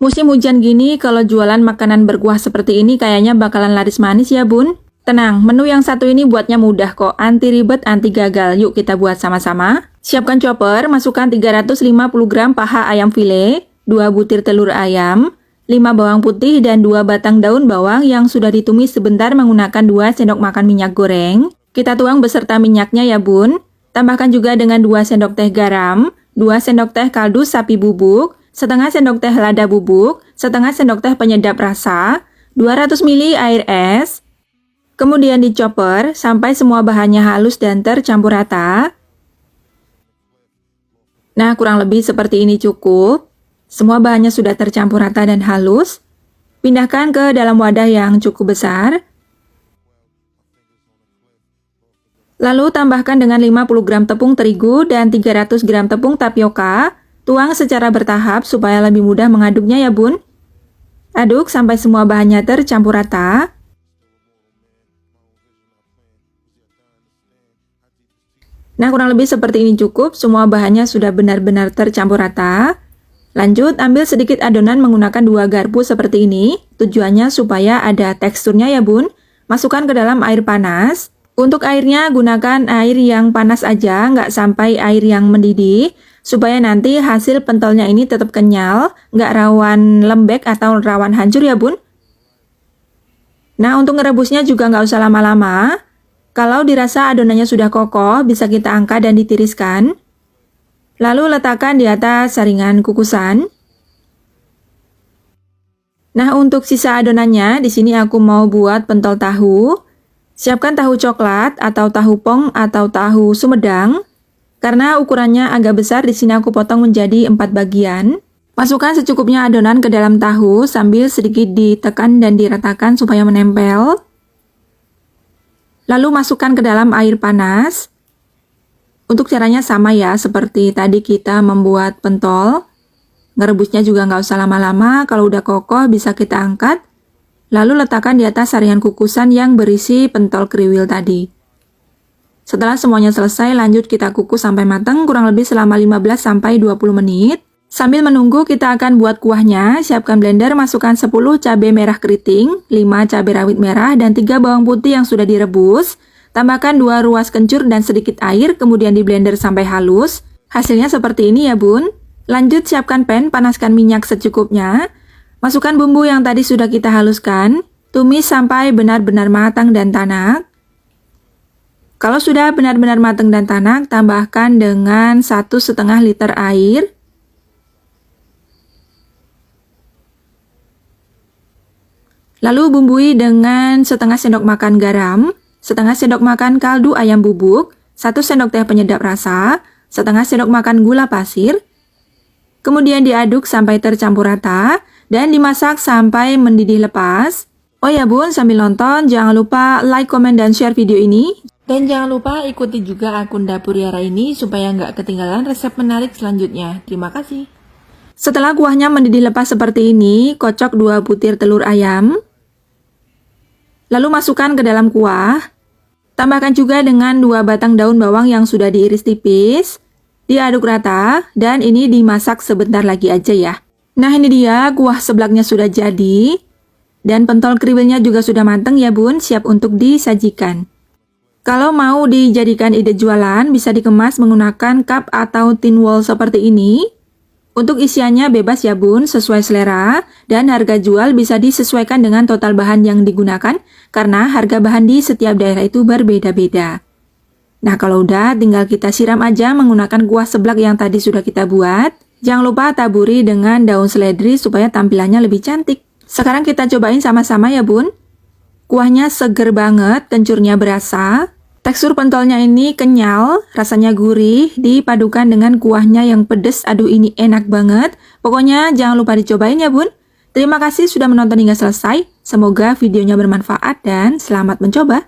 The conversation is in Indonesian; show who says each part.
Speaker 1: Musim hujan gini, kalau jualan makanan berkuah seperti ini kayaknya bakalan laris manis ya bun. Tenang, menu yang satu ini buatnya mudah kok, anti ribet, anti gagal. Yuk kita buat sama-sama. Siapkan chopper, masukkan 350 gram paha ayam file, 2 butir telur ayam, 5 bawang putih dan 2 batang daun bawang yang sudah ditumis sebentar menggunakan 2 sendok makan minyak goreng. Kita tuang beserta minyaknya ya bun. Tambahkan juga dengan 2 sendok teh garam, 2 sendok teh kaldu sapi bubuk, setengah sendok teh lada bubuk, setengah sendok teh penyedap rasa, 200 ml air es. Kemudian dichopper sampai semua bahannya halus dan tercampur rata. Nah, kurang lebih seperti ini cukup. Semua bahannya sudah tercampur rata dan halus. Pindahkan ke dalam wadah yang cukup besar. Lalu tambahkan dengan 50 gram tepung terigu dan 300 gram tepung tapioka. Tuang secara bertahap supaya lebih mudah mengaduknya ya bun. Aduk sampai semua bahannya tercampur rata. Nah, kurang lebih seperti ini cukup, semua bahannya sudah benar-benar tercampur rata. Lanjut, ambil sedikit adonan menggunakan 2 garpu seperti ini. Tujuannya supaya ada teksturnya ya bun. Masukkan ke dalam air panas. Untuk airnya, gunakan air yang panas aja, nggak sampai air yang mendidih. Supaya nanti hasil pentolnya ini tetap kenyal, nggak rawan lembek atau rawan hancur ya bun. Nah, untuk ngerebusnya juga nggak usah lama-lama. Kalau dirasa adonannya sudah kokoh, bisa kita angkat dan ditiriskan. Lalu letakkan di atas saringan kukusan. Nah, untuk sisa adonannya, di sini aku mau buat pentol tahu. Siapkan tahu coklat atau tahu pong atau tahu sumedang. Karena ukurannya agak besar, di sini aku potong menjadi 4 bagian. Masukkan secukupnya adonan ke dalam tahu sambil sedikit ditekan dan diratakan supaya menempel. Lalu masukkan ke dalam air panas. Untuk caranya sama ya, seperti tadi kita membuat pentol. Ngerebusnya juga nggak usah lama-lama, kalau udah kokoh bisa kita angkat. Lalu letakkan di atas saringan kukusan yang berisi pentol kriwil tadi. Setelah semuanya selesai, lanjut kita kukus sampai matang, kurang lebih selama 15-20 menit. Sambil menunggu, kita akan buat kuahnya. Siapkan blender, masukkan 10 cabai merah keriting, 5 cabai rawit merah, dan 3 bawang putih yang sudah direbus. Tambahkan 2 ruas kencur dan sedikit air, kemudian di blender sampai halus. Hasilnya seperti ini ya bun. Lanjut, siapkan pan, panaskan minyak secukupnya. Masukkan bumbu yang tadi sudah kita haluskan. Tumis sampai benar-benar matang dan tanak. Kalau sudah benar-benar matang dan tanak, tambahkan dengan 1,5 liter air. Lalu bumbui dengan setengah sendok makan garam, setengah sendok makan kaldu ayam bubuk, 1 sendok teh penyedap rasa, setengah sendok makan gula pasir. Kemudian diaduk sampai tercampur rata dan dimasak sampai mendidih lepas. Oh ya bun, sambil nonton jangan lupa like, komen, dan share video ini. Dan jangan lupa ikuti juga akun Dapur Yara ini supaya nggak ketinggalan resep menarik selanjutnya. Terima kasih. Setelah kuahnya mendidih lepas seperti ini, kocok 2 butir telur ayam. Lalu masukkan ke dalam kuah. Tambahkan juga dengan 2 batang daun bawang yang sudah diiris tipis. Diaduk rata dan ini dimasak sebentar lagi aja ya. Nah, ini dia kuah seblaknya sudah jadi. Dan pentol kriwilnya juga sudah matang ya bun, siap untuk disajikan. Kalau mau dijadikan ide jualan, bisa dikemas menggunakan cup atau tin wall seperti ini. Untuk isiannya bebas ya bun, sesuai selera, dan harga jual bisa disesuaikan dengan total bahan yang digunakan, karena harga bahan di setiap daerah itu berbeda-beda. Nah, kalau udah, tinggal kita siram aja menggunakan kuah seblak yang tadi sudah kita buat. Jangan lupa taburi dengan daun seledri supaya tampilannya lebih cantik. Sekarang kita cobain sama-sama ya bun. Kuahnya seger banget, kencurnya berasa. Tekstur pentolnya ini kenyal, rasanya gurih, dipadukan dengan kuahnya yang pedes. Aduh, ini enak banget. Pokoknya jangan lupa dicobain ya bun. Terima kasih sudah menonton hingga selesai. Semoga videonya bermanfaat dan selamat mencoba.